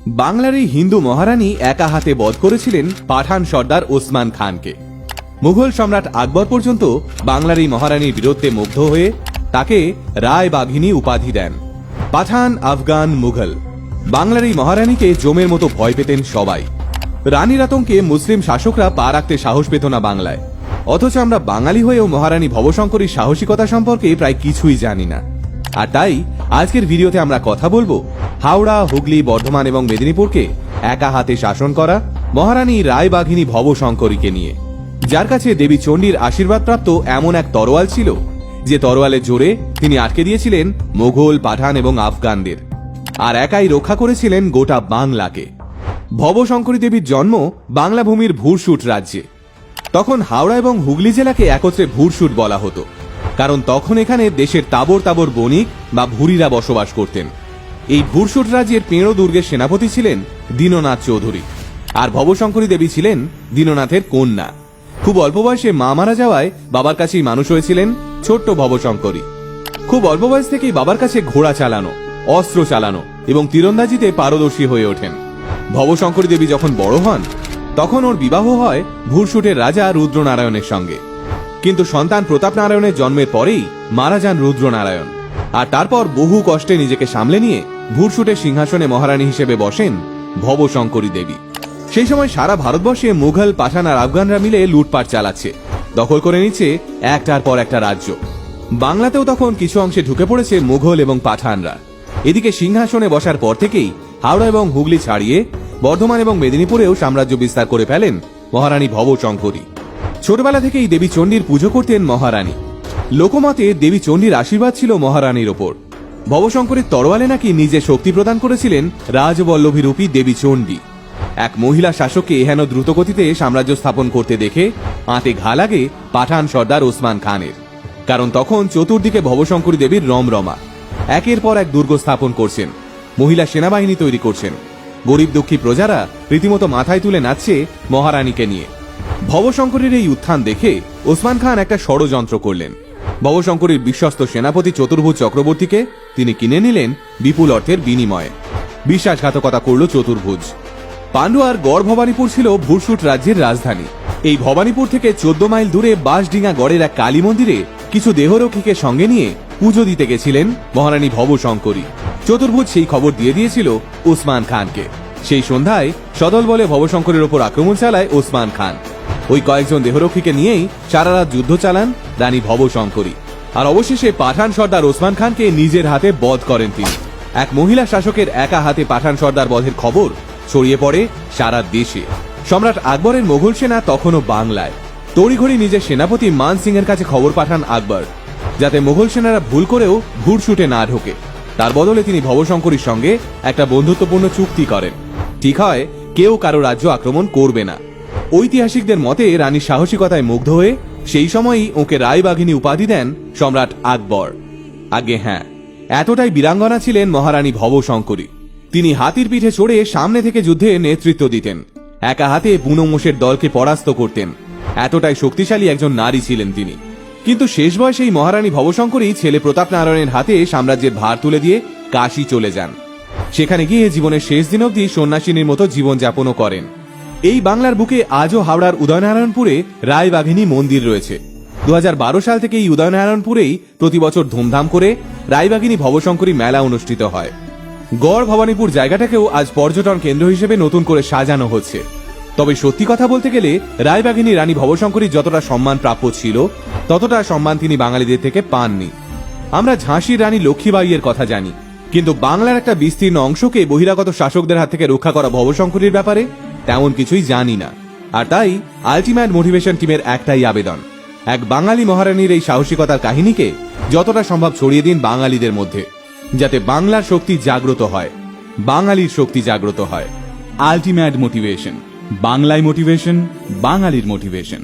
বাংলার এই হিন্দু মহারানী একা হাতে বধ করেছিলেন পাঠান সর্দার ওসমান খানকে। মুঘল সম্রাট আকবর পর্যন্ত বাংলার এই মহারানীর বীরত্বে মুগ্ধ হয়ে তাকে রায় বাঘিনী উপাধি দেন। পাঠান, আফগান, মুঘল বাংলার এই মহারানীকে জমের মতো ভয় পেতেন সবাই। রানীর আতঙ্কে মুসলিম শাসকরা পা রাখতে সাহস পেত না বাংলায়। অথচ আমরা বাঙালি হয়েও মহারানী ভবশঙ্করীর সাহসিকতা সম্পর্কে প্রায় কিছুই জানি না। আর তাই আজকের ভিডিওতে আমরা কথা বলবো হাওড়া, হুগলি, বর্ধমান এবং মেদিনীপুরকে একা হাতে শাসন করা মহারানী রায়বাঘিনী ভবশঙ্করীকে নিয়ে, যার কাছে দেবী চণ্ডীর আশীর্বাদপ্রাপ্ত এমন এক তরোয়াল ছিল যে তরোয়ালের জোরে তিনি আটকে দিয়েছিলেন মোগল, পাঠান এবং আফগানদের, আর একাই রক্ষা করেছিলেন গোটা বাংলাকে। ভবশঙ্করী দেবীর জন্ম বাংলা ভূমির ভুরসুট রাজ্যে। তখন হাওড়া এবং হুগলি জেলাকে একত্রে ভুরসুট বলা হতো, কারণ তখন এখানে দেশের তাবর তাবর বণিক বা ভুরিরা বসবাস করতেন। এই ভুরসুট রাজ্যের পেঁড়ো দুর্গের সেনাপতি ছিলেন দীননাথ চৌধুরী, আর ভবশঙ্করী দেবী ছিলেন দীননাথের কন্যা। খুব অল্প বয়সে মা মারা যাওয়ায় বাবার কাছেই মানুষ হয়েছিলেন ছোট্ট ভবশঙ্করী। খুব অল্প বয়স থেকেই বাবার কাছে ঘোড়া চালানো, অস্ত্র চালানো এবং তীরন্দাজিতে পারদর্শী হয়ে ওঠেন। ভবশঙ্করী দেবী যখন বড় হন তখন ওর বিবাহ হয় ভুরসুটের রাজা রুদ্রনারায়ণের সঙ্গে। কিন্তু সন্তান প্রতাপ নারায়ণের জন্মের পরেই মারা যান রুদ্রনারায়ণ, আর তারপর বহু কষ্টে নিজেকে সামলে নিয়ে ভুরসুটের সিংহাসনে মহারানী হিসেবে বসেন ভবশঙ্করী দেবী। সেই সময় সারা ভারতবর্ষে মুঘল, পাঠান আর আফগানরা মিলে লুটপাট চালাচ্ছে, দখল করে নিচ্ছে একটার পর একটা রাজ্য। বাংলাতেও তখন কিছু অংশে ঢুকে পড়েছে মুঘল এবং পাঠানরা। এদিকে সিংহাসনে বসার পর থেকেই হাওড়া এবং হুগলি ছাড়িয়ে বর্ধমান এবং মেদিনীপুরেও সাম্রাজ্য বিস্তার করে ফেলেন মহারানী ভবশঙ্করী। ছোটবেলা থেকেই দেবী চণ্ডীর পুজো করতেন মহারানী। লোকমতে দেবী চণ্ডীর আশীর্বাদ ছিল মহারানীর ওপর। ভবশঙ্করীর তরোয়ালে নাকি নিজে শক্তি প্রদান করেছিলেন রাজবল্লভী রূপী দেবী চণ্ডী। এক মহিলা শাসককে এহেন দ্রুতগতিতে সাম্রাজ্য স্থাপন করতে দেখে আঁতে ঘা লাগে পাঠান সর্দার ওসমান খানের। কারণ তখন চতুর্দিকে ভবশঙ্করী দেবীর রমরমা। একের পর এক দুর্গ স্থাপন করছেন, মহিলা সেনাবাহিনী তৈরি করছেন। গরিব দুঃখী প্রজারা রীতিমতো মাথায় তুলে নাচছে মহারানীকে নিয়ে। ভবশঙ্করীর এই উত্থান দেখে ওসমান খান একটা ষড়যন্ত্র করলেন। ভবশঙ্করীর বিশ্বস্ত সেনাপতি চতুর্ভুজ চক্রবর্তীকে তিনি কিনে নিলেন বিপুল অর্থের বিনিময়ে। বিশ্বাসঘাতকতা করল চতুর্ভুজ। পান্ডুয়ার গড় ভবানীপুর ছিল ভুরসুট রাজ্যের রাজধানী। এই ভবানীপুর থেকে 14 মাইল দূরে বাঁশডিঙা গড়ের এক কালী মন্দিরে কিছু দেহরক্ষীকে সঙ্গে নিয়ে পুজো দিতে গেছিলেন মহারানী ভবশঙ্করী। চতুর্ভুজ সেই খবর দিয়ে দিয়েছিল ওসমান খানকে। সেই সন্ধ্যায় সদল বলে ভবশঙ্করীর ওপর আক্রমণ চালায় ওসমান খান। ওই কয়েকজন দেহরক্ষীকে নিয়েই সারা রাত যুদ্ধ চালান রানী ভবশঙ্করী, আর অবশেষে পাঠান সর্দার ওসমান খানকে নিজের হাতে বধ করেন তিনি। এক মহিলা শাসকের একা হাতে পাঠান সর্দার বধের খবর ছড়িয়ে পড়ে সারা দেশে। সম্রাট আকবরের মোগল সেনা তখনও বাংলায়। তড়িঘড়ি নিজের সেনাপতি মান সিং এর কাছে খবর পাঠান আকবর, যাতে মোগল সেনারা ভুল করেও ভুরসুটে না ঢোকে। তার বদলে তিনি ভবশঙ্করীর সঙ্গে একটা বন্ধুত্বপূর্ণ চুক্তি করেন। ঠিক হয় কেউ কারো রাজ্য আক্রমণ করবে না। ঐতিহাসিকদের মতে রানীর সাহসিকতায় মুগ্ধ হয়ে সেই সময়ই ওকে রায়বাঘিনী উপাধি দেন সম্রাট আকবর। আগে হ্যাঁ, এতটাই বীরাঙ্গনা ছিলেন মহারানী ভবশঙ্করী। তিনি হাতির পিঠে চড়ে সামনে থেকে যুদ্ধে নেতৃত্ব দিতেন, একা হাতে বুনো মোষের দলকে পরাস্ত করতেন। এতটাই শক্তিশালী একজন নারী ছিলেন তিনি। কিন্তু শেষ বয়সেই মহারানী ভবশঙ্করী ছেলে প্রতাপ নারায়ণের হাতে সাম্রাজ্যের ভার তুলে দিয়ে কাশী চলে যান। সেখানে গিয়ে জীবনের শেষ দিন অবধি সন্ন্যাসিনীর মতো জীবনযাপনও করেন। এই বাংলার বুকে আজও হাওড়ার উদয়নারায়ণপুরে রায়বাঘিনী মন্দির রয়েছে। 2012 সাল থেকে এই উদয়নারায়ণপুরেই প্রতি বছর ধুমধাম করে রায়বাঘিনী ভবশঙ্করী মেলা অনুষ্ঠিত হয়। গড় ভবানীপুর জায়গাটাকেও আজ পর্যটন কেন্দ্র হিসেবে নতুন করে সাজানো হচ্ছে। তবে সত্যি কথা বলতে গেলে রায়বাঘিনী রানী ভবশঙ্করীর যতটা সম্মান প্রাপ্য ছিল ততটা সম্মান তিনি বাঙালিদের থেকে পাননি। আমরা ঝাঁসির রানী লক্ষ্মীবাঈয়ের কথা জানি, কিন্তু বাংলার একটা বিস্তীর্ণ অংশকে বহিরাগত শাসকদের হাত থেকে রক্ষা করা ভবশঙ্করীর ব্যাপারে তেমন কিছুই জানি না। আর তাই আলটিমেট মোটিভেশন টিমের একটাই আবেদন, এক বাঙালি মহারানীর এই সাহসিকতার কাহিনীকে যতটা সম্ভব ছড়িয়ে দিন বাঙালিদের মধ্যে, যাতে বাংলার শক্তি জাগ্রত হয়, বাঙালির শক্তি জাগ্রত হয়। আলটিমেট মোটিভেশন, বাংলায় মোটিভেশন, বাঙালির মোটিভেশন।